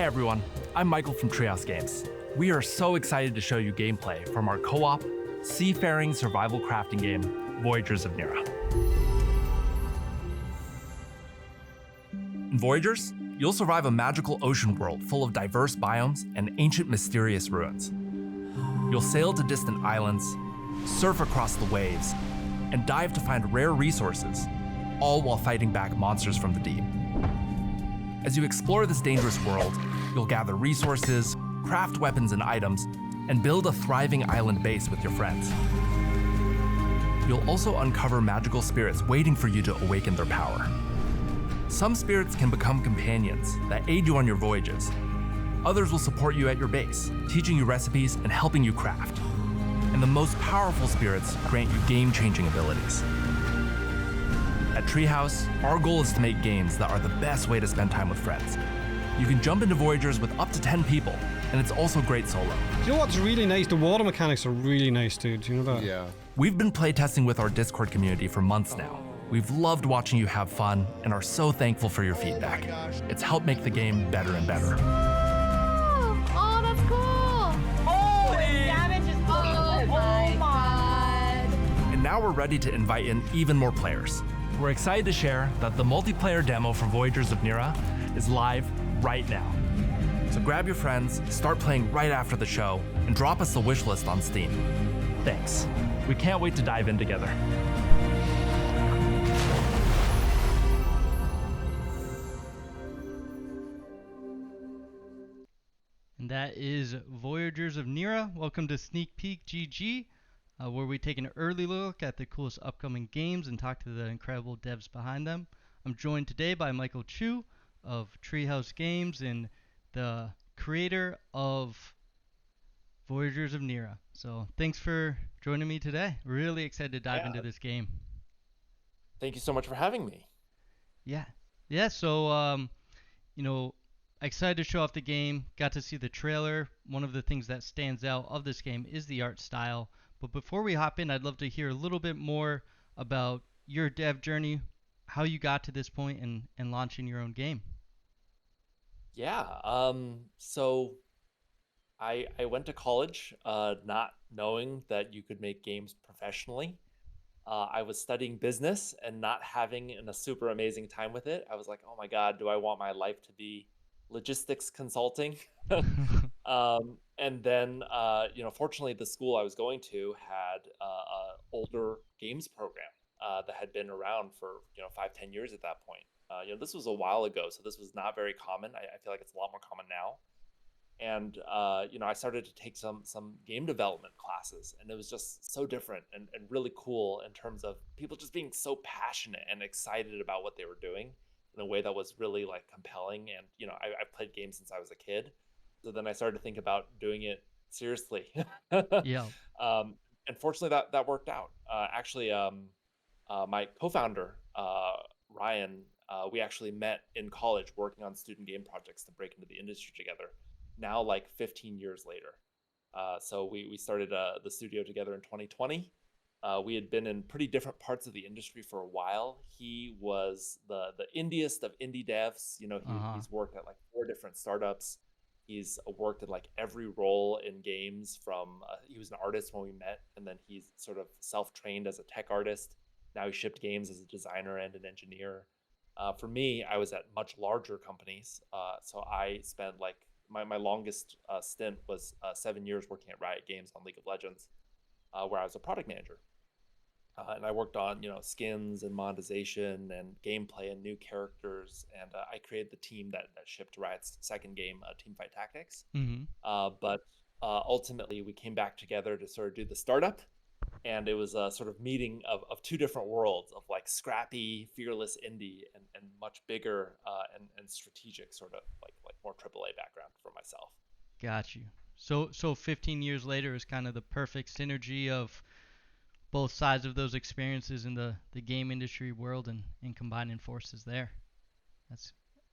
everyone, I'm Michael from Treehouse Games. We are so excited to show you gameplay from our co-op, Seafaring survival crafting game, Voyagers of Nera. In Voyagers, you'll survive a magical ocean world full of diverse biomes and ancient mysterious ruins. You'll sail to distant islands, surf across the waves, and dive to find rare resources, all while fighting back monsters from the deep. As you explore this dangerous world, you'll gather resources, craft weapons and items, and build a thriving island base with your friends. You'll also uncover magical spirits waiting for you to awaken their power. Some spirits can become companions that aid you on your voyages. Others will support you at your base, teaching you recipes and helping you craft. And the most powerful spirits grant you game-changing abilities. At Treehouse, our goal is to make games that are the best way to spend time with friends. You can jump into Voyagers with up to 10 people, and it's also great solo. You know what's really nice? The water mechanics are really nice, dude. Do you know that? Yeah. We've been playtesting with our Discord community for months now. We've loved watching you have fun and are so thankful for your feedback. It's helped make the game better and better. Oh, that's cool! Oh, the damage is oh my god! And now we're ready to invite in even more players. We're excited to share that the multiplayer demo for Voyagers of Nera is live right now. So grab your friends, start playing right after the show, and drop us the wish list on Steam. Thanks. We can't wait to dive in together. And that is Voyagers of Nera. Welcome to Sneak Peek GG, where we take an early look at the coolest upcoming games and talk to the incredible devs behind them. I'm joined today by Michael Chu of Treehouse Games and the creator of Voyagers of Nera. So thanks for joining me today. Really excited to dive into this game. Thank you so much for having me. Yeah. So, excited to show off the game. Got to see the trailer. One of the things that stands out of this game is the art style. But before we hop in, I'd love to hear a little bit more about your dev journey, how you got to this point and launching your own game. Yeah. So I went to college not knowing that you could make games professionally. I was studying business and not having a super amazing time with it. I was like, oh my God, do I want my life to be logistics consulting? And then, fortunately, the school I was going to had a older games program that had been around for 5-10 years at that point. This was a while ago, so this was not very common. I feel like it's a lot more common now. And I started to take some game development classes, and it was just so different and really cool in terms of people just being so passionate and excited about what they were doing in a way that was really like compelling. And I've played games since I was a kid, so then I started to think about doing it seriously. Yeah. And fortunately, that worked out. Actually, my co-founder Ryan, we actually met in college working on student game projects to break into the industry together. Now, like 15 years later. So we started the studio together in 2020. We had been in pretty different parts of the industry for a while. He was the indiest of indie devs. He's worked at like 4 different startups. He's worked in like every role in games from, he was an artist when we met, and then he's sort of self-trained as a tech artist. Now he shipped games as a designer and an engineer. For me, I was at much larger companies. So I spent like, my longest stint was 7 years working at Riot Games on League of Legends, where I was a product manager. And I worked on, skins and monetization and gameplay and new characters. And I created the team that shipped Riot's second game, Teamfight Tactics. Mm-hmm. But ultimately, we came back together to sort of do the startup. And it was a sort of meeting of 2 different worlds of like scrappy, fearless indie and much bigger and strategic sort of like more AAA background for myself. Got you. So 15 years later is kind of the perfect synergy of both sides of those experiences in the game industry world and combining forces there.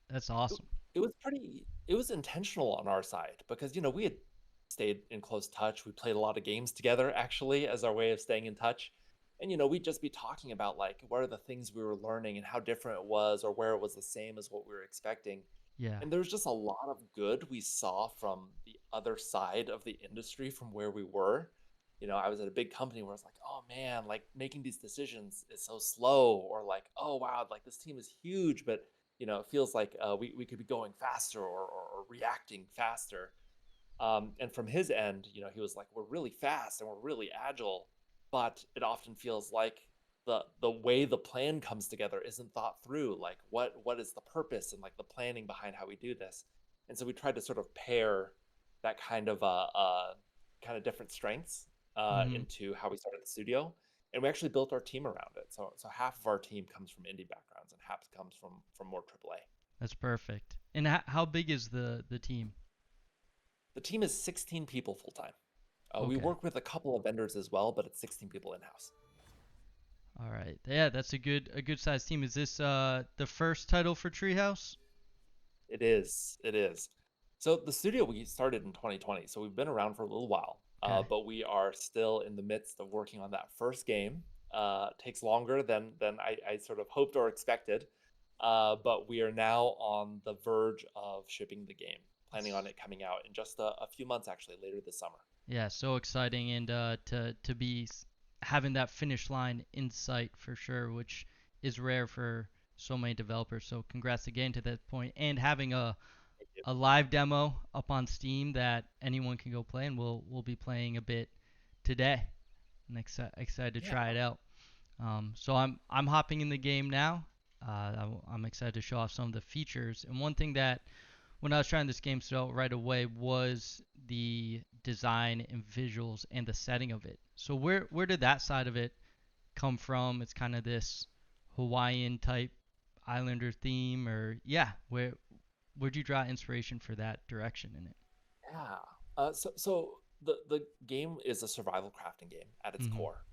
That's awesome. It was intentional on our side because, we had stayed in close touch. We played a lot of games together, actually, as our way of staying in touch. And, we'd just be talking about, like, what are the things we were learning and how different it was or where it was the same as what we were expecting. Yeah. And there's just a lot of good we saw from the other side of the industry from where we were. I was at a big company where it's like, oh man, like making these decisions is so slow, or like, oh wow, like this team is huge, but it feels like we could be going faster, or reacting faster. And from his end, he was like, we're really fast and we're really agile, but it often feels like the way the plan comes together isn't thought through. Like what is the purpose and like the planning behind how we do this? And so we tried to sort of pair that kind of different strengths Hmm. into how we started the studio. And we actually built our team around it. So half of our team comes from indie backgrounds and half comes from more AAA. That's perfect. And how big is the team? The team is 16 people full time. We Okay. work with a couple of vendors as well, but it's 16 people in house. All right. Yeah, that's a good sized team. Is this the first title for Treehouse? It is. It is. So the studio we started in 2020, so we've been around for a little while, Okay. but we are still in the midst of working on that first game. Takes longer than I sort of hoped or expected, but we are now on the verge of shipping the game, planning on it coming out in just a few months, actually, later this summer. Yeah, so exciting, and to be having that finish line in sight for sure, which is rare for so many developers. So congrats again to that point, and having Thank you. a live demo up on Steam that anyone can go play, and we'll be playing a bit today. And excited to Yeah. try it out. So I'm hopping in the game now. I'm excited to show off some of the features. And one thing that when I was trying this game stood out right away was the design and visuals and the setting of it. So where did that side of it come from? It's kind of this Hawaiian type islander theme, or yeah, where'd you draw inspiration for that direction in it? Yeah. So the game is a survival crafting game at its Hmm. core.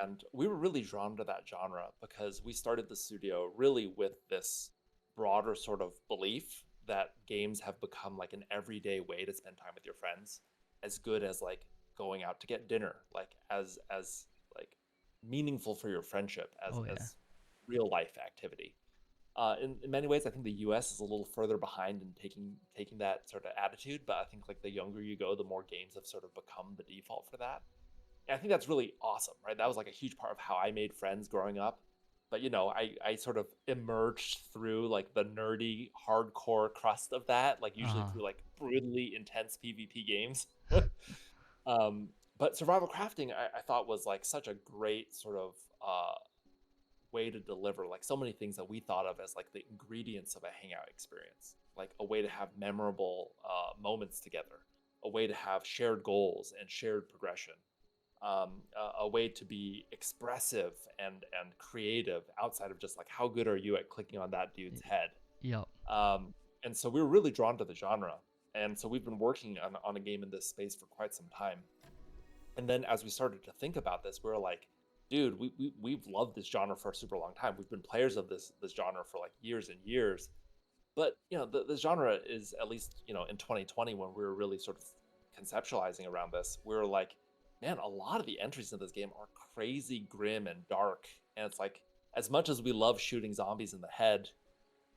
And we were really drawn to that genre because we started the studio really with this broader sort of belief that games have become like an everyday way to spend time with your friends, as good as like going out to get dinner, like as like meaningful for your friendship as Oh yeah. as real life activity. In many ways, I think the U.S. is a little further behind in taking that sort of attitude. But I think like the younger you go, the more games have sort of become the default for that. And I think that's really awesome, right? That was like a huge part of how I made friends growing up. But I sort of emerged through like the nerdy, hardcore crust of that, like usually Uh-huh. through like brutally intense PvP games. um, but survival crafting, I thought was like such a great sort of way to deliver like so many things that we thought of as like the ingredients of a hangout experience, like a way to have memorable moments together, a way to have shared goals and shared progression, a way to be expressive and creative outside of just like how good are you at clicking on that dude's head. Yep. And so we were really drawn to the genre, and so we've been working on a game in this space for quite some time. And then as we started to think about this, we were like, dude, we've loved this genre for a super long time. We've been players of this genre for like years and years. But the genre is, at least in 2020, when we were really sort of conceptualizing around this, we were like, man, a lot of the entries in this game are crazy grim and dark. And it's like, as much as we love shooting zombies in the head,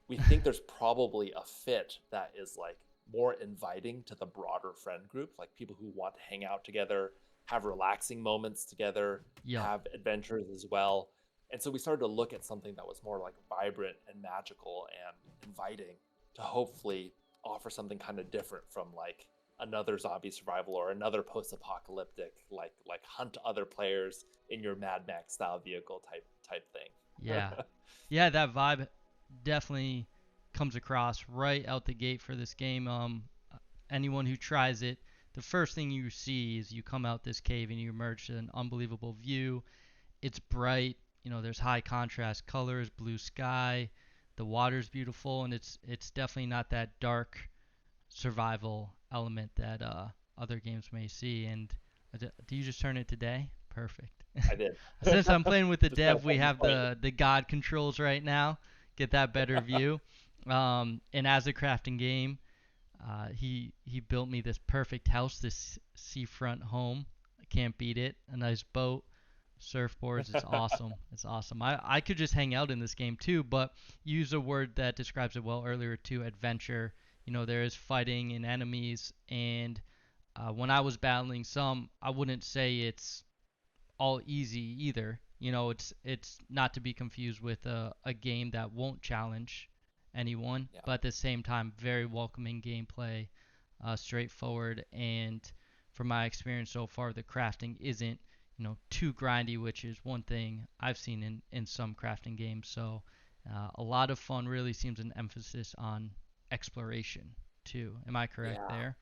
we think there's probably a fit that is like more inviting to the broader friend group, like people who want to hang out together, have relaxing moments together, Yep. have adventures as well. And so we started to look at something that was more like vibrant and magical and inviting, to hopefully offer something kind of different from like another zombie survival or another post-apocalyptic like hunt other players in your Mad Max style vehicle type thing. Yeah. Yeah, that vibe definitely comes across right out the gate for this game. Anyone who tries it, the first thing you see is you come out this cave and you emerge to an unbelievable view. It's bright, there's high contrast colors, blue sky, the water's beautiful, and it's definitely not that dark survival element that other games may see. And do you just turn it today? Perfect. I did. Since I'm playing with the Just kind dev, of we fun have playing. the god controls right now. Get that better view. And as a crafting game, he built me this perfect house, this seafront home. I can't beat it. A nice boat, surfboards. It's awesome. It's awesome. I could just hang out in this game too, but you use a word that describes it well earlier too, adventure. You know, there is fighting and enemies, and when I was battling some, I wouldn't say it's all easy either. You know, it's not to be confused with a game that won't challenge anyone, Yeah. but at the same time, very welcoming gameplay, straightforward, and from my experience so far, the crafting isn't, you know, too grindy, which is one thing I've seen in some crafting games. So a lot of fun. Really seems an emphasis on exploration too. Am I correct Yeah. there?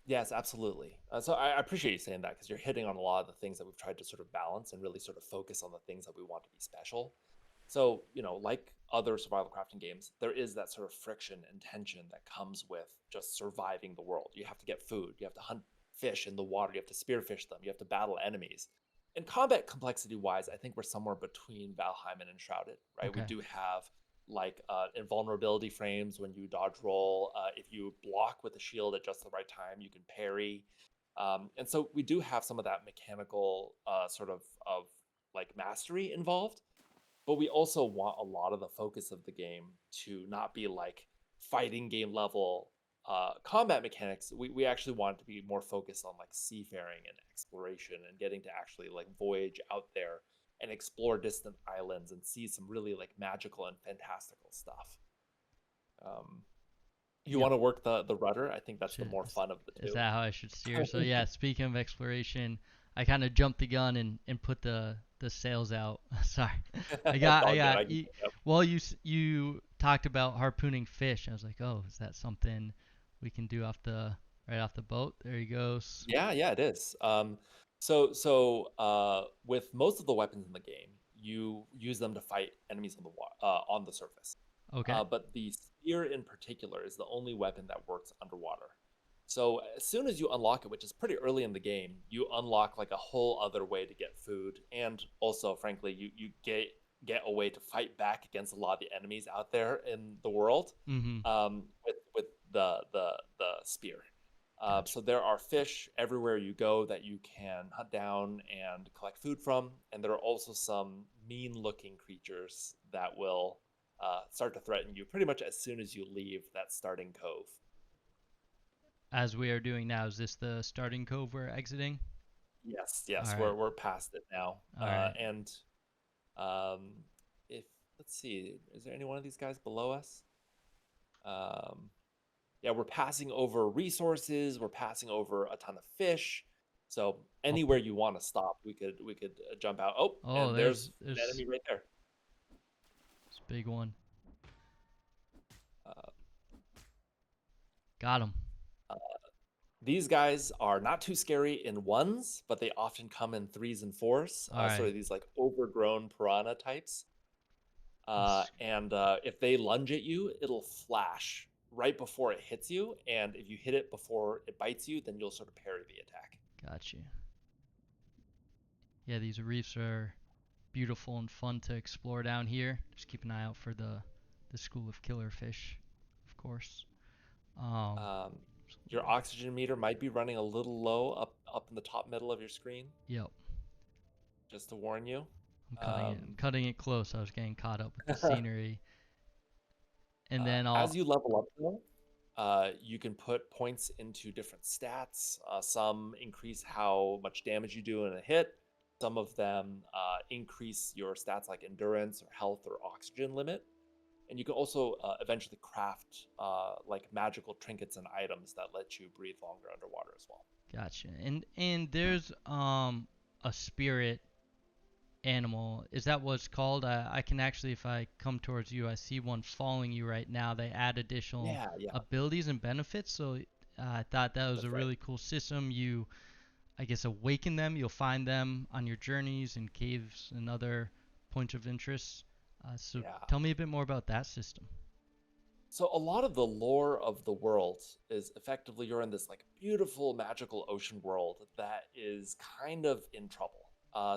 Yes, absolutely. So I appreciate you saying that because you're hitting on a lot of the things that we've tried to sort of balance and really sort of focus on the things that we want to be special. So, like other survival crafting games, there is that sort of friction and tension that comes with just surviving the world. You have to get food, you have to hunt fish in the water, you have to spearfish them, you have to battle enemies. And combat complexity wise, I think we're somewhere between Valheim and Enshrouded, right? We Okay. do have like invulnerability frames when you dodge roll. If you block with a shield at just the right time, you can parry. And so we do have some of that mechanical sort of like mastery involved, but we also want a lot of the focus of the game to not be like fighting game level combat mechanics. We actually want it to be more focused on like seafaring and exploration and getting to actually like voyage out there and explore distant islands and see some really like magical and fantastical stuff. Um, you Yep. want to work the rudder? I think that's the Shit. more fun of the Is two. that how I should steer? So yeah, speaking of exploration, I kind of jumped the gun and put the sails out. Sorry, It's I all good. got. I can pick up. Well, you talked about harpooning fish. I was like, oh, is that something we can do right off the boat? There he goes. Yeah, it is. So with most of the weapons in the game, you use them to fight enemies on the on the surface. Okay. But the spear in particular is the only weapon that works underwater. So as soon as you unlock it, which is pretty early in the game, you unlock like a whole other way to get food, and also, frankly, you get a way to fight back against a lot of the enemies out there in the world, Mm-hmm. with the spear. Gotcha. So there are fish everywhere you go that you can hunt down and collect food from, and there are also some mean-looking creatures that will start to threaten you pretty much as soon as you leave that starting cove. As we are doing now, is this the starting cove we're exiting? Yes, All yes, right. we're past it now. All right. And um, if let's see, is there any one of these guys below us? Um, yeah, we're passing over resources. We're passing over a ton of fish. So Up. anywhere you want to stop, we could jump out. Oh, Oh, and there's there's an there's enemy right there. this big one. Uh, Got him. these guys are not too scary in ones, but they often come in threes and fours. All Sort right. of these like overgrown piranha types. Let's And if they lunge at you, it'll flash right before it hits you. And if you hit it before it bites you, then you'll sort of parry the attack. got you. Yeah, these reefs are beautiful and fun to explore down here. Just keep an eye out for the school of killer fish, of course. Um, Um, your oxygen meter might be running a little low up in the top middle of your screen, yep. just to warn you. I'm cutting it. I'm cutting it close. I was getting caught up with the scenery, and then As I'll. you level up, though, you can put points into different stats. Some increase how much damage you do in a hit. Some of them increase your stats like endurance or health or oxygen limit. And you can also eventually craft like magical trinkets and items that let you breathe longer underwater as well. Gotcha. And there's a spirit animal. Is that what's called? I can actually, if I come towards you, I see one following you right now. They add additional Yeah, abilities and benefits. So I thought that was a that's right. really cool system. You, I guess, awaken them. You'll find them on your journeys and caves and other points of interest. So Yeah. tell me a bit more about that system. So a lot of the lore of the world is effectively you're in this like beautiful magical ocean world that is kind of in trouble.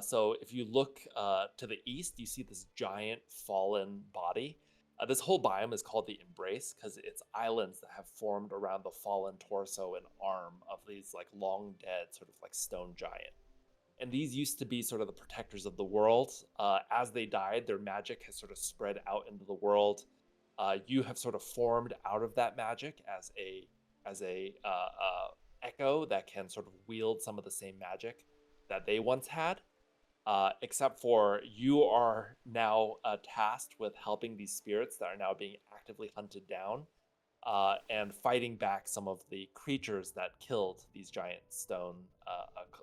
So if you look to the east, you see this giant fallen body. This whole biome is called the Embrace because it's islands that have formed around the fallen torso and arm of these like long dead sort of like stone giant. And these used to be sort of the protectors of the world. As they died, their magic has sort of spread out into the world. You have sort of formed out of that magic as a echo that can sort of wield some of the same magic that they once had. Except for you are now tasked with helping these spirits that are now being actively hunted down, and fighting back some of the creatures that killed these giant stone,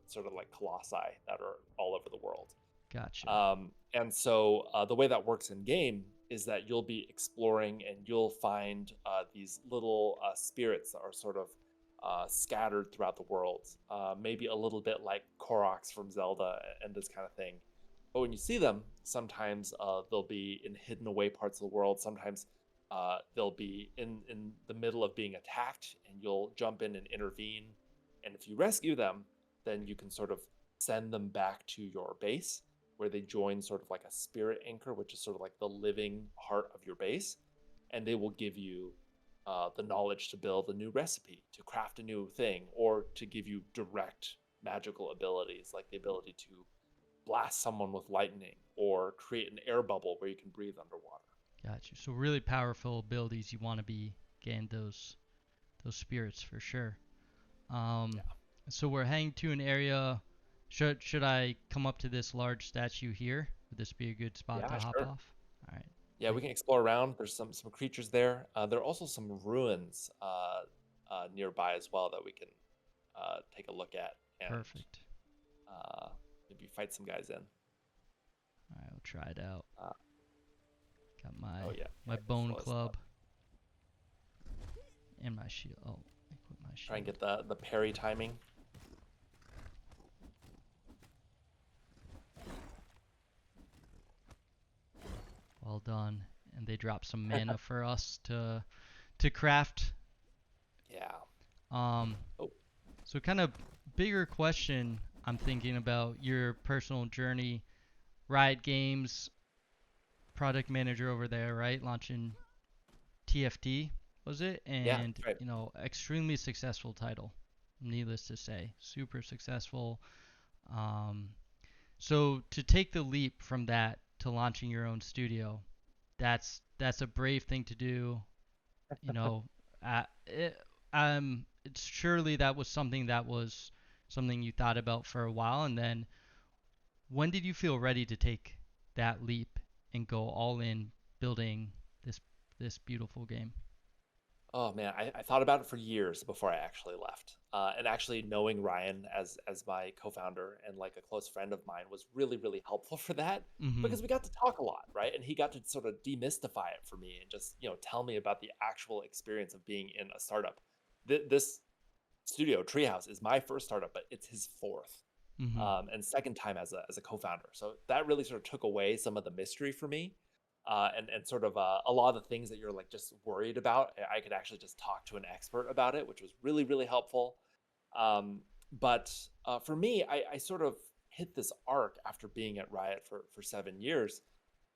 sort of like colossi that are all over the world. Gotcha. And so the way that works in game is that you'll be exploring and you'll find these little spirits that are sort of scattered throughout the world, maybe a little bit like Koroks from Zelda and this kind of thing. But when you see them, sometimes they'll be in hidden away parts of the world. Sometimes they'll be in the middle of being attacked, and you'll jump in and intervene. And if you rescue them, then you can sort of send them back to your base, where they join sort of like a spirit anchor, which is sort of like the living heart of your base. And they will give you the knowledge to build a new recipe, to craft a new thing, or to give you direct magical abilities, like the ability to blast someone with lightning or create an air bubble where you can breathe underwater. Got you. So really powerful abilities. You want to be getting those spirits for sure. Yeah. So we're heading to an area. Should I come up to this large statue here? Would this be a good spot to hop Sure. off? All right. Yeah, we can explore around. There's some creatures there. There are also some ruins nearby as well that we can take a look at and Perfect. maybe fight some guys in. All right, we'll try it out. Uh, Got my oh yeah, my as bone well as club and my shield. Oh, equip my shield. try and get the parry timing. Well done. And they drop some mana for us to craft. Yeah. Um, Oh. So kind of bigger question. I'm thinking about your personal journey. Riot Games, product manager over there, right? Launching TFT, was it? Yeah, And right. you know, extremely successful title. Needless to say, super successful. Um, so to take the leap from that to launching your own studio, that's a brave thing to do. You know, it's surely that was something you thought about for a while, and then when did you feel ready to take that leap and go all in building this beautiful game? Oh man, I thought about it for years before I actually left. And actually knowing Ryan as my co-founder and like a close friend of mine was really, really helpful for that, Mm-hmm. because we got to talk a lot, right? And he got to sort of demystify it for me and just, tell me about the actual experience of being in a startup. This studio, Treehouse, is my first startup, but it's his fourth. Mm-hmm. And second time as a co-founder. So that really sort of took away some of the mystery for me. And sort of a lot of the things that you're like just worried about, I could actually just talk to an expert about it, which was really, really helpful. But for me, I sort of hit this arc after being at Riot for 7 years,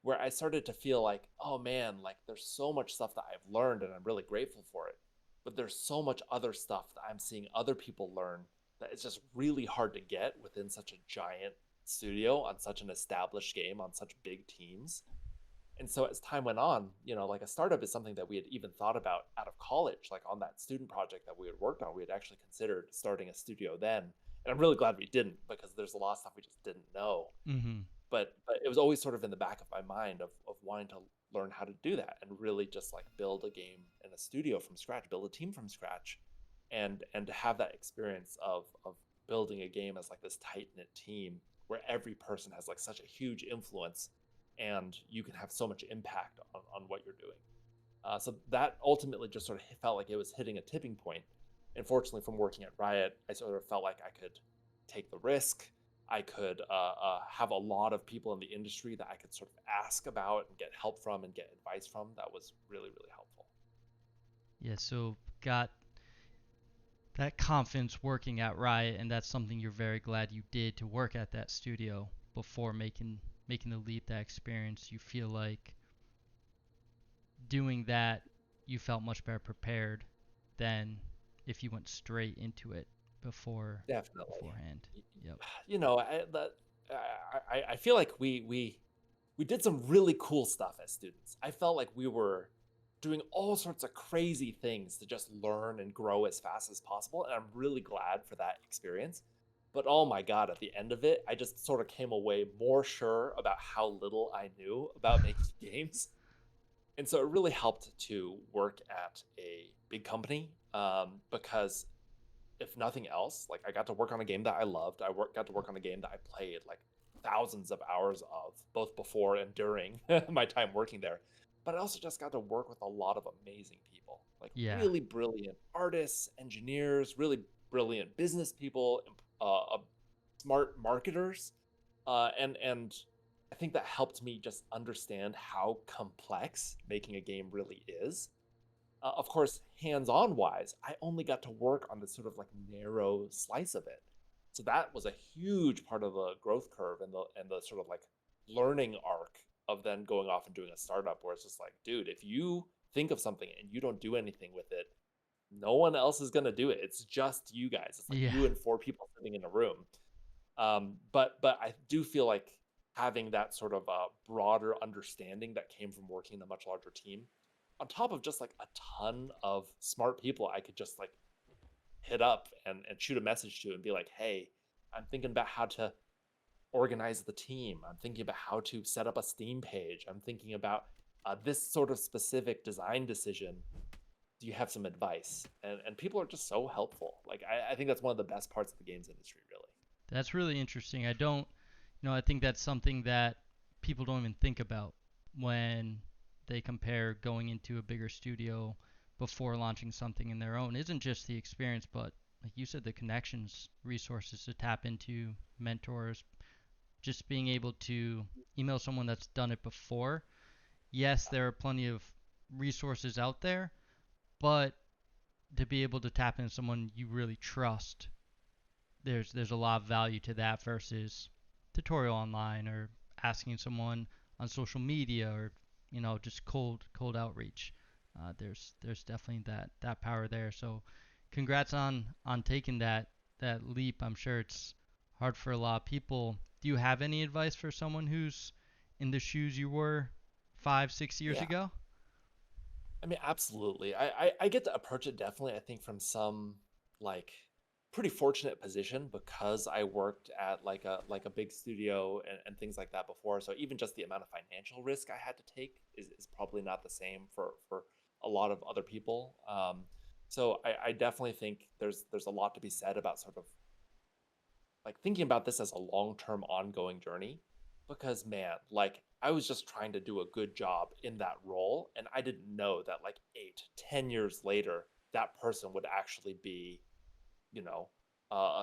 where I started to feel like, oh man, like there's so much stuff that I've learned and I'm really grateful for it. But there's so much other stuff that I'm seeing other people learn that it's just really hard to get within such a giant studio on such an established game on such big teams. And so as time went on, like a startup is something that we had even thought about out of college, like on that student project that we had worked on. We had actually considered starting a studio then. And I'm really glad we didn't, because there's a lot of stuff we just didn't know. Mm-hmm. But it was always sort of in the back of my mind of wanting to learn how to do that and really just like build a game in a studio from scratch, build a team from scratch, and to have that experience of building a game as like this tight-knit team where every person has like such a huge influence and you can have so much impact on what you're doing. So that ultimately just sort of felt like it was hitting a tipping point. And fortunately, from working at Riot, I sort of felt like I could take the risk. I could have a lot of people in the industry that I could sort of ask about and get help from and get advice from. That was really, really helpful. Yeah, so got that confidence working at Riot, and that's something you're very glad you did, to work at that studio before making the leap, that experience. You feel like doing that, you felt much better prepared than if you went straight into it Definitely. beforehand. Yep. You know, I feel like we did some really cool stuff as students. I felt like we were doing all sorts of crazy things to just learn and grow as fast as possible, and I'm really glad for that experience. But oh my God, at the end of it, I just sort of came away more sure about how little I knew about making games. And so it really helped to work at a big company, because if nothing else, like I got to work on a game that I loved. Got to work on a game that I played like thousands of hours of, both before and during my time working there. But I also just got to work with a lot of amazing people, like Yeah. really brilliant artists, engineers, really brilliant business people, smart marketers, and I think that helped me just understand how complex making a game really is. Of course, hands-on wise, I only got to work on this sort of like narrow slice of it. So that was a huge part of the growth curve and the sort of like learning arc of then going off and doing a startup where it's just like, dude, if you think of something and you don't do anything with it, no one else is gonna do it. It's just you guys. It's like Yeah. you and four people sitting in a room. But I do feel like having that sort of broader understanding that came from working in a much larger team, on top of just like a ton of smart people I could just like hit up and shoot a message to and be like, hey, I'm thinking about how to organize the team. I'm thinking about how to set up a Steam page. I'm thinking about this sort of specific design decision. Do you have some advice? And people are just so helpful. Like I think that's one of the best parts of the games industry, really. That's really interesting. I think that's something that people don't even think about when they compare going into a bigger studio before launching something in their own. Isn't just the experience, but like you said, the connections, resources to tap into, mentors, just being able to email someone that's done it before. Yes, there are plenty of resources out there, but to be able to tap into someone you really trust, there's a lot of value to that versus tutorial online or asking someone on social media or just cold outreach. There's definitely that power there. So congrats on taking that leap. I'm sure it's hard for a lot of people. Do you have any advice for someone who's in the shoes you were 5, 6 years Yeah. ago? I mean, absolutely. I get to approach it definitely, I think, from some like pretty fortunate position because I worked at like a big studio and things like that before. So even just the amount of financial risk I had to take is probably not the same for a lot of other people. So I definitely think there's a lot to be said about sort of like thinking about this as a long-term ongoing journey, because man, like I was just trying to do a good job in that role and I didn't know that like 8, 10 years later that person would actually be, you know,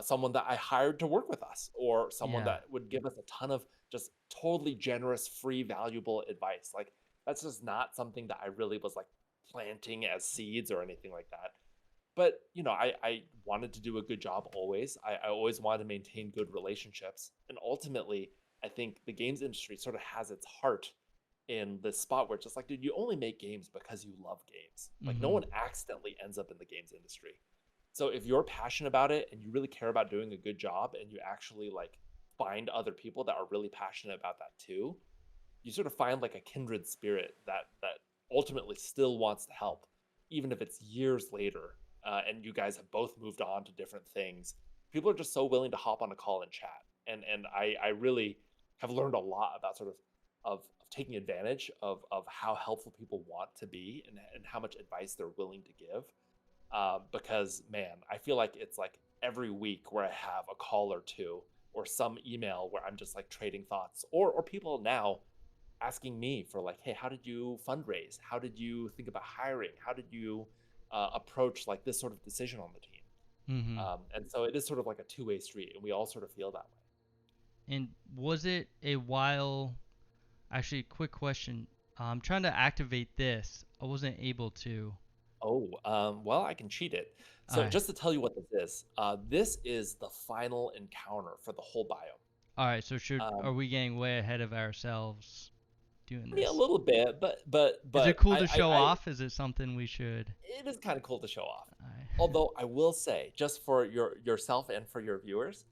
someone that I hired to work with us, or someone Yeah. that would give us a ton of just totally generous, free, valuable advice. Like that's just not something that I really was like planting as seeds or anything like that. But you know, I wanted to do a good job always. I always wanted to maintain good relationships, and ultimately, I think the games industry sort of has its heart in this spot where it's just like, dude, you only make games because you love games. Like, no Mhm. one accidentally ends up in the games industry. So if you're passionate about it and you really care about doing a good job, and you actually like find other people that are really passionate about that too, you sort of find like a kindred spirit that ultimately still wants to help, even if it's years later, and you guys have both moved on to different things. People are just so willing to hop on a call and chat, and I really have learned a lot about sort of taking advantage of how helpful people want to be, and how much advice they're willing to give. Because man, I feel like it's like every week where I have a call or two or some email where I'm just like trading thoughts, or people now asking me for like, hey, how did you fundraise? How did you think about hiring? How did you approach like this sort of decision on the team? Mhm. And so it is sort of like a two-way street, and we all sort of feel that way. And was it a while? Actually, quick question. I'm trying to activate this. I wasn't able to. Oh, well, I can cheat it. All So right. just to tell you what this is the final encounter for the whole biome. All right. So are Um, we getting way ahead of ourselves doing I mean, a this? little bit, but Is it but cool I, to I, show I off? Is it something we should? it is kind of cool to show off. All right. Although I will say, just for yourself and for your viewers,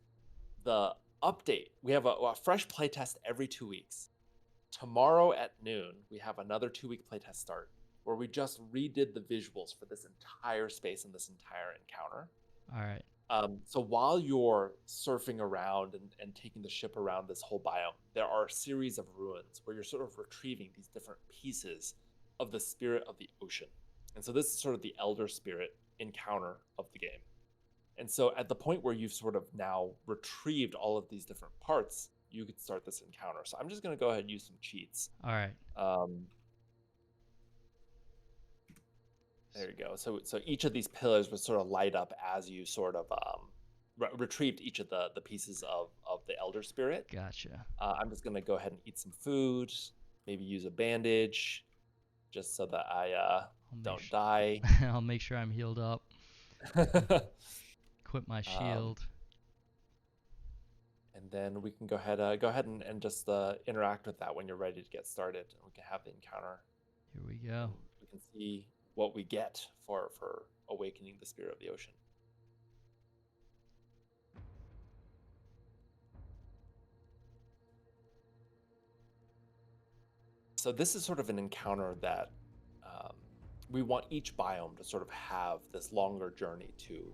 the update, we have a fresh playtest every 2 weeks. Tomorrow at noon, we have another 2-week playtest start where we just redid the visuals for this entire space and this entire encounter. All right. So while you're surfing around and taking the ship around this whole biome, there are a series of ruins where you're sort of retrieving these different pieces of the spirit of the ocean. And so this is sort of the elder spirit encounter of the game. And so at the point where you've sort of now retrieved all of these different parts, you could start this encounter. So I'm just going to go ahead and use some cheats. All right. There you go. So each of these pillars would sort of light up as you sort of retrieved each of the pieces of the elder spirit. Gotcha. I'm just going to go ahead and eat some food, maybe use a bandage, just so that I don't die. I'll make sure I'm healed up. Equip my shield. And then we can go ahead and just interact with that when you're ready to get started, and we can have the encounter. Here we go. We can see what we get for awakening the spirit of the ocean. So this is sort of an encounter that we want each biome to sort of have this longer journey to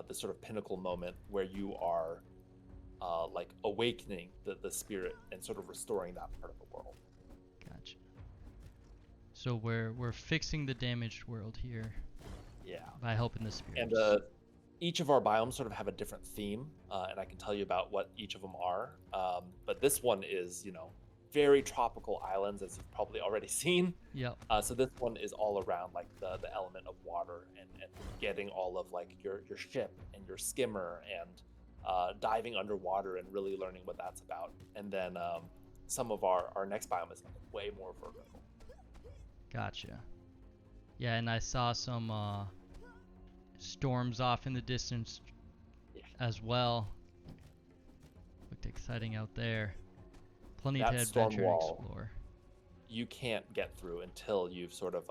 this sort of pinnacle moment where you are like awakening the spirit and sort of restoring that part of the world. Gotcha. So we're fixing the damaged world here. Yeah. By helping the spirits. And each of our biomes sort of have a different theme, and I can tell you about what each of them are. But this one is, very tropical islands, as you've probably already seen. Yep. So this one is all around like the element of water and getting all of like your ship and your skimmer and diving underwater and really learning what that's about. And then some of our next biome is way more vertical. Gotcha. Yeah, and I saw some storms off in the distance as well. Looked exciting out there. Plenty That to storm adventure and wall, explore. You can't get through until you've sort of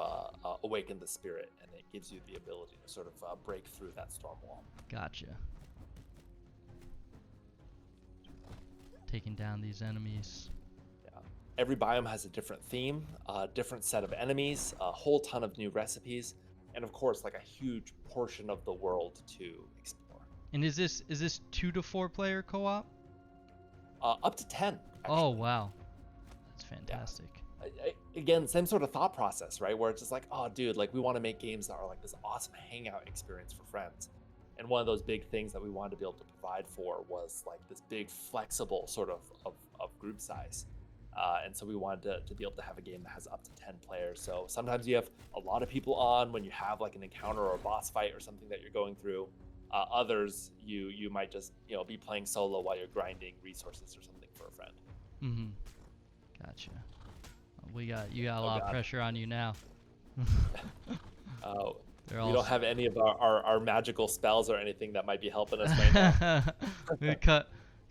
awakened the spirit, and it gives you the ability to sort of break through that storm wall. Gotcha. Taking down these enemies. Yeah. Every biome has a different theme, a different set of enemies, a whole ton of new recipes, and of course, like a huge portion of the world to explore. And is this 2 to 4 player co-op? Up to 10. Actually. Oh wow, that's fantastic. Yeah. Again, same sort of thought process, right? Where it's just like, oh, dude, like we want to make games that are like this awesome hangout experience for friends. And one of those big things that we wanted to be able to provide for was like this big flexible sort of group size. And so we wanted to be able to have a game that has up to 10 players. So sometimes you have a lot of people on when you have like an encounter or a boss fight or something that you're going through. Others, you might just be playing solo while you're grinding resources or something for a friend. Mm-hmm. Gotcha. You got a lot of pressure on you now. We don't have any of our magical spells or anything that might be helping us right now. We cut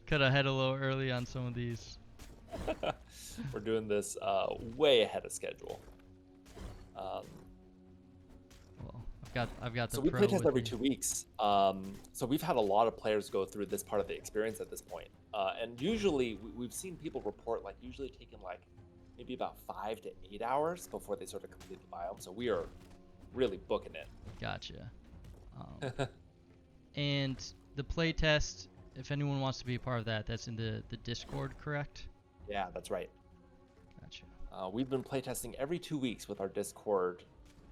ahead a little early on some of these. We're doing this way ahead of schedule. Well, I've got the so we pro playtest with every me. 2 weeks. So we've had a lot of players go through this part of the experience at this point. And usually we've seen people report like usually taking like maybe about 5 to 8 hours before they sort of complete the biome. So we are really booking it. Gotcha. And the playtest, if anyone wants to be a part of that, that's in the Discord, correct? Yeah, that's right. Gotcha. We've been playtesting every 2 weeks with our Discord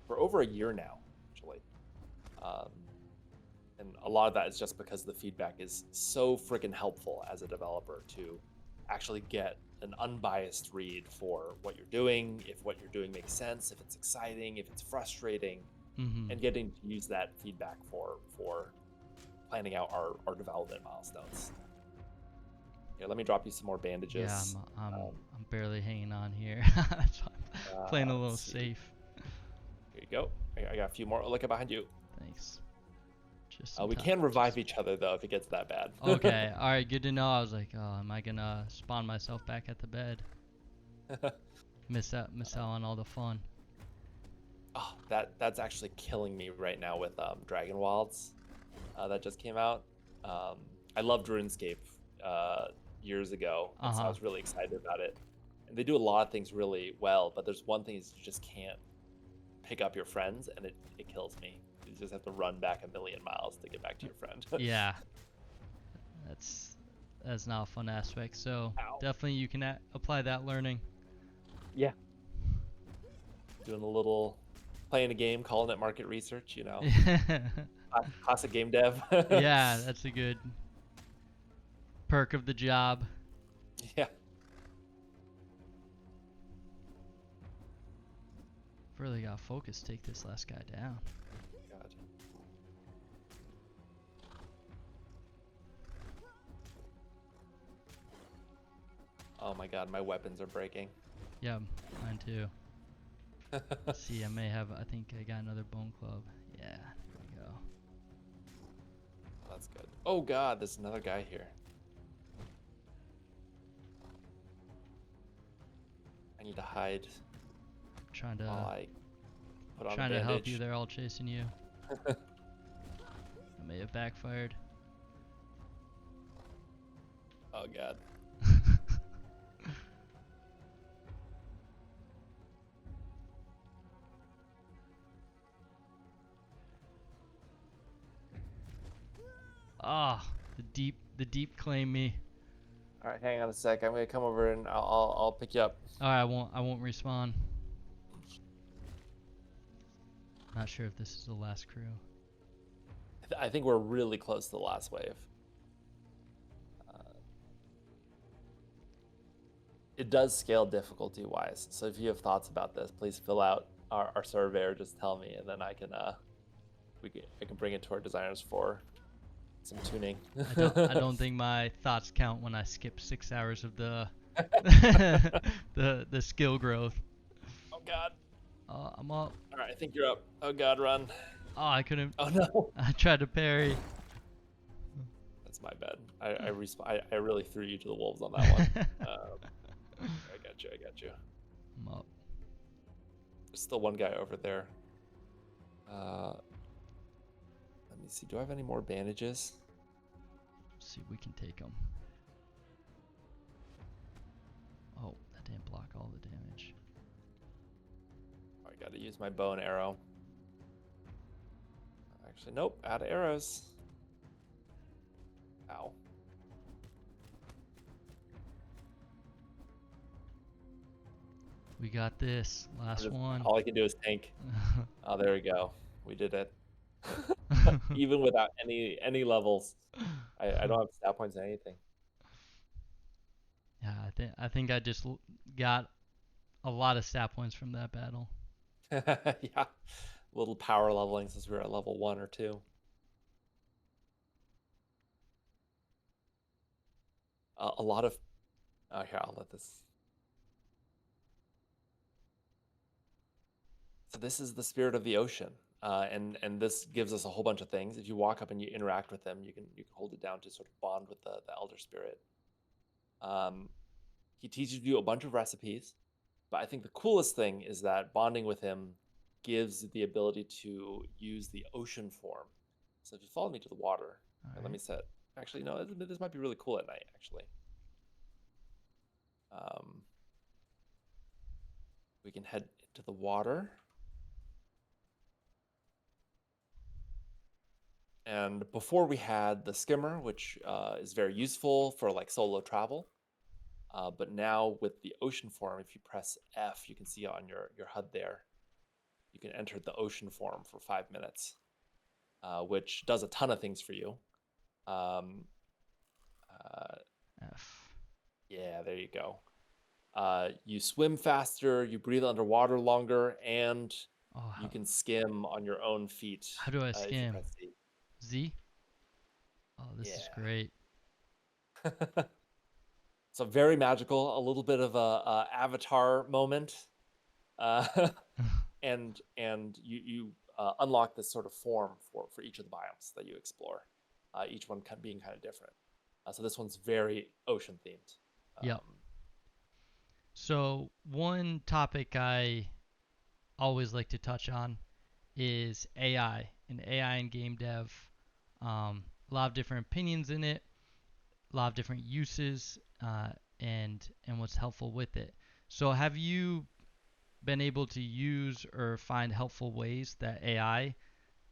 for over a year now, actually. And a lot of that is just because the feedback is so freaking helpful as a developer to actually get an unbiased read for what you're doing, if what you're doing makes sense, if it's exciting, if it's frustrating, and getting to use that feedback for planning out our development milestones. Here, let me drop you some more bandages. Yeah, I'm barely hanging on here. That's why I'm playing a little safe. Here you go. I got a few more. Oh, look at behind you. Thanks. Just We can revive each other though if it gets that bad. Okay, all right, good to know. I was like, oh, am I gonna spawn myself back at the bed? Miss out on all the fun. Oh, that's actually killing me right now with Dragon Wilds that just came out. Um, I loved RuneScape years ago, and so I was really excited about it. And they do a lot of things really well, but there's one thing is you just can't pick up your friends, and it kills me. You just have to run back a million miles to get back to your friend. Yeah, that's not a fun aspect. So Ow. definitely you can apply that learning. Yeah. Doing a little, playing a game, calling it market research, you know. Classic game dev. Yeah, that's a good perk of the job. Yeah. Really got focus. Take this last guy down. God. Oh my god, my weapons are breaking. Yeah, mine too. Let's see, I think I got another bone club. Yeah, there we go. That's good. Oh god, there's another guy here. I need to hide Trying to while I put on a trying to help you. bandage. They're all chasing you. That may have backfired. Oh god. Ah, the deep claim me. All right, hang on a sec. I'm gonna come over and I'll pick you up. All right, I won't respawn. Not sure if this is the last crew. I think we're really close to the last wave. It does scale difficulty wise, so if you have thoughts about this, please fill out our survey or just tell me, and then I can bring it to our designers for some tuning. I don't think my thoughts count when I skip 6 hours of the the skill growth. Oh god. I'm up. All right, I think you're up. Oh god, run. Oh, I couldn't. Oh no. I tried to parry. That's my bad. I really threw you to the wolves on that one. I got you. I'm up. There's still one guy over there. Let me see. Do I have any more bandages? See if we can take him. Oh, that didn't block all the damage. Oh, I gotta use my bow and arrow. Actually, nope. Out of arrows. Ow. We got this. Last one. All I can do is tank. Oh, there we go. We did it. Even without any levels. I don't have stat points or anything. Yeah, I think I just got a lot of stat points from that battle. Yeah. A little power leveling since we were at level 1 or 2. A lot of... Oh, here, I'll let this... So this is the spirit of the ocean. And this gives us a whole bunch of things. If you walk up and you interact with them, you can hold it down to sort of bond with the elder spirit. He teaches you a bunch of recipes, but I think the coolest thing is that bonding with him gives the ability to use the ocean form. So if you follow me to the water, let me set. Actually, no, this might be really cool at night. Actually, we can head into the water. And before we had the skimmer, which is very useful for like solo travel. But now with the ocean form, if you press F, you can see on your HUD there, you can enter the ocean form for 5 minutes, which does a ton of things for you. F. Yeah, there you go. You swim faster, you breathe underwater longer, and you can skim on your own feet. How do I skim? Z? Oh, this is great. So very magical, a little bit of a Avatar moment, and you unlock this sort of form for each of the biomes that you explore, each one being kind of different. So this one's very ocean themed. Yep. So one topic I always like to touch on is AI and AI in game dev. A lot of different opinions in it, a lot of different uses, and what's helpful with it. So have you been able to use or find helpful ways that AI,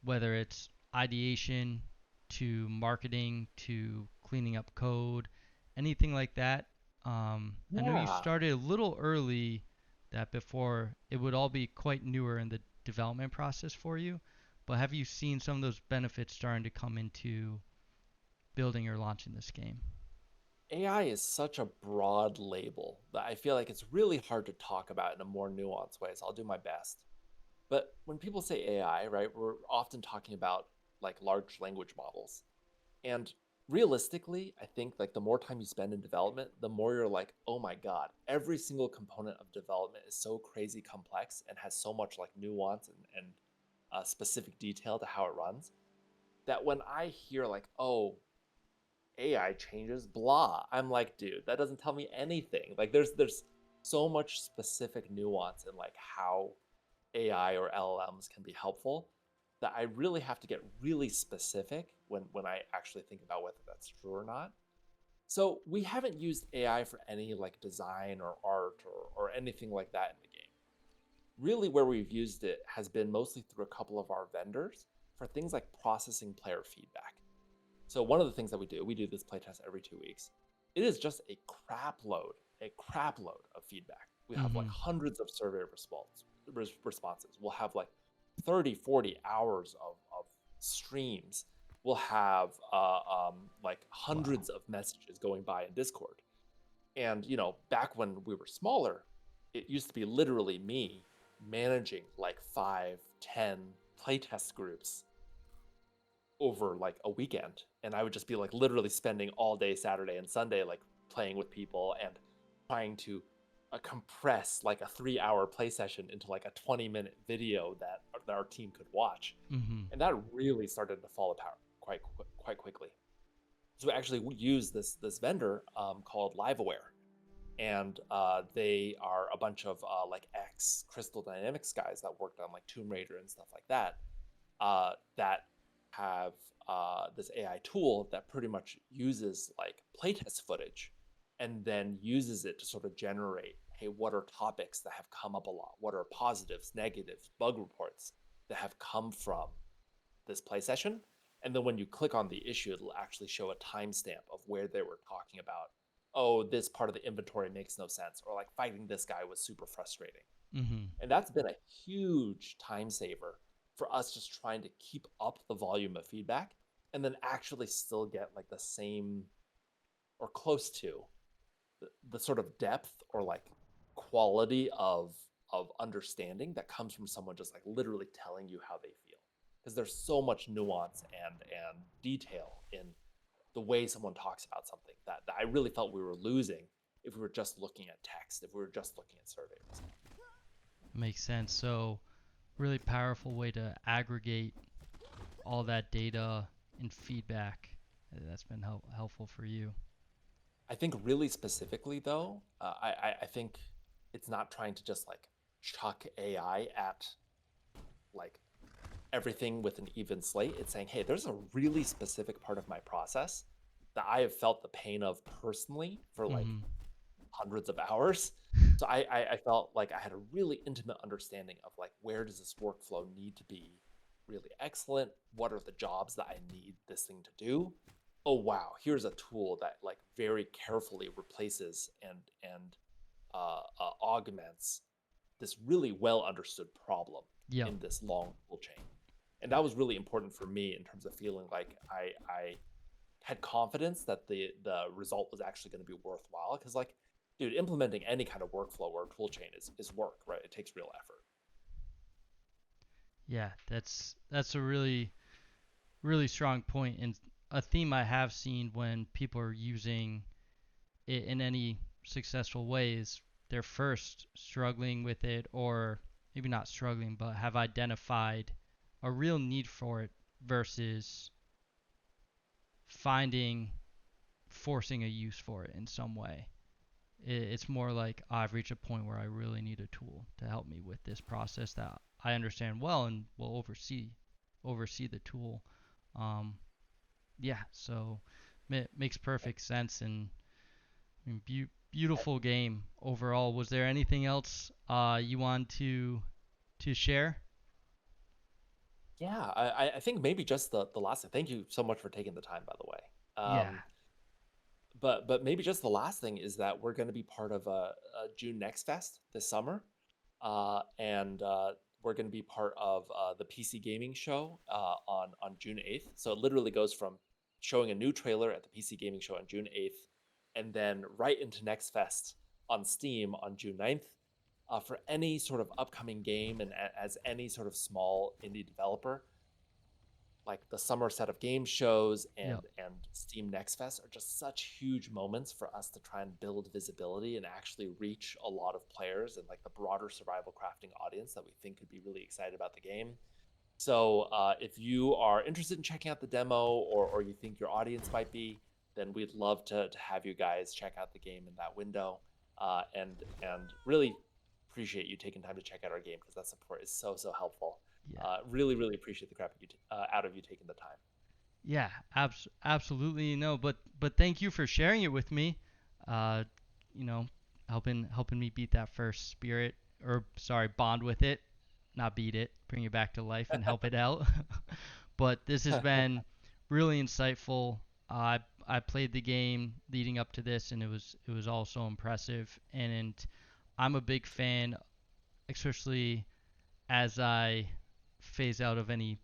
whether it's ideation to marketing to cleaning up code, anything like that? I know you Yeah. started a little early, that before it would all be quite newer in the development process for you, but have you seen some of those benefits starting to come into building or launching this game? AI is such a broad label that I feel like it's really hard to talk about in a more nuanced way. So I'll do my best. But when people say AI, right, we're often talking about like large language models. And realistically, I think like the more time you spend in development, the more you're like, oh my God, every single component of development is so crazy complex and has so much like nuance and specific detail to how it runs that when I hear like, oh, AI changes, blah. I'm like, dude, that doesn't tell me anything. Like there's so much specific nuance in like how AI or LLMs can be helpful that I really have to get really specific when I actually think about whether that's true or not. So we haven't used AI for any like design or art or anything like that in the game. Really where we've used it has been mostly through a couple of our vendors for things like processing player feedback. So one of the things that we do this playtest every 2 weeks. It is just a crap load of feedback. We have like Mm-hmm. hundreds of survey responses. We'll have like 30, 40 hours of streams. We'll have like Wow. hundreds of messages going by in Discord. And back when we were smaller, it used to be literally me managing like 5, 10 playtest groups over like a weekend, and I would just be like literally spending all day Saturday and Sunday like playing with people and trying to compress like a 3 hour play session into like a 20-minute video that our team could watch. Mm-hmm. And that really started to fall apart quite quickly. So we actually use this vendor called LiveAware, and they are a bunch of like ex Crystal Dynamics guys that worked on like Tomb Raider and stuff like that, that have this AI tool that pretty much uses like playtest footage and then uses it to sort of generate, hey, what are topics that have come up a lot? What are positives, negatives, bug reports that have come from this play session? And then when you click on the issue, it'll actually show a timestamp of where they were talking about, oh, this part of the inventory makes no sense, or like fighting this guy was super frustrating. Mm-hmm. And that's been a huge time saver for us just trying to keep up the volume of feedback and then actually still get like the same or close to the sort of depth or like quality of understanding that comes from someone just like literally telling you how they feel, because there's so much nuance and detail in the way someone talks about something that I really felt we were losing if we were just looking at text, if we were just looking at surveys. Makes sense. So, really powerful way to aggregate all that data and feedback. That's been helpful for you. I think really specifically though, I think it's not trying to just like chuck AI at like everything with an even slate. It's saying, hey, there's a really specific part of my process that I have felt the pain of personally for like Mm-hmm. hundreds of hours. So I felt like I had a really intimate understanding of like, where does this workflow need to be really excellent? What are the jobs that I need this thing to do? Oh wow, here's a tool that like very carefully replaces and augments this really well understood problem Yep. in this long tool chain. And that was really important for me in terms of feeling like I had confidence that the result was actually going to be worthwhile, because like, dude, implementing any kind of workflow or tool chain is work, right? It takes real effort. Yeah, that's a really strong point, and a theme I have seen when people are using it in any successful ways. They're first struggling with it, or maybe not struggling, but have identified a real need for it versus finding forcing a use for it in some way. It's more like I've reached a point where I really need a tool to help me with this process that I understand well and will oversee the tool. Um, yeah, so makes perfect sense, and I mean, beautiful game overall. Was there anything else you want to share? Yeah, I think maybe just the last thing. Thank you so much for taking the time, by the way. Yeah, But maybe just the last thing is that we're going to be part of a June Next Fest this summer, and we're going to be part of the PC Gaming Show on June 8th. So it literally goes from showing a new trailer at the PC Gaming Show on June 8th, and then right into Next Fest on Steam on June 9th. For any sort of upcoming game, and as any sort of small indie developer, like the summer set of game shows and yep, Steam Next Fest are just such huge moments for us to try and build visibility and actually reach a lot of players and like the broader survival crafting audience that we think could be really excited about the game. So if you are interested in checking out the demo, or you think your audience might be, then we'd love to have you guys check out the game in that window, and really appreciate you taking time to check out our game because that support is so helpful. yeah. Really appreciate the crap out of you taking the time. Yeah, absolutely no, but thank you for sharing it with me. Uh, you know, helping me beat that first spirit, or sorry, bond with it, not beat it, bring it back to life and help it out. But this has been really insightful. I played the game leading up to this, and it was all so impressive. And I'm a big fan, especially as I phase out of any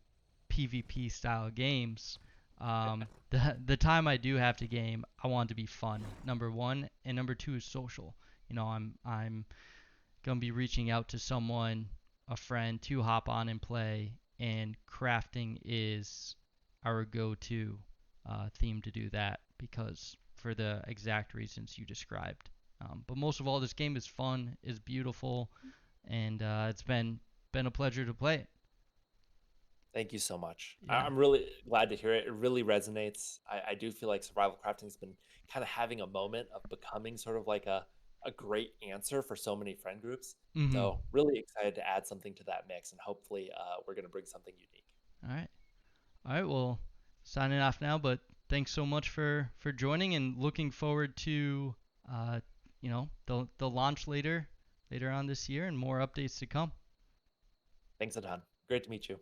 PvP style games. The time I do have to game, I want it to be fun. Number one, and number two is social. I'm gonna be reaching out to someone, a friend, to hop on and play, and crafting is our go-to theme to do that because for the exact reasons you described. But most of all, this game is fun, is beautiful, and it's been a pleasure to play it. Thank you so much. Yeah. I'm really glad to hear it. It really resonates. I do feel like survival crafting has been kind of having a moment of becoming sort of like a great answer for so many friend groups. Mhm. So really excited to add something to that mix, and hopefully we're going to bring something unique. All right. All right. Well, signing off now, but thanks so much for joining and looking forward to uh, the launch later on this year and more updates to come. Thanks a ton. Great to meet you.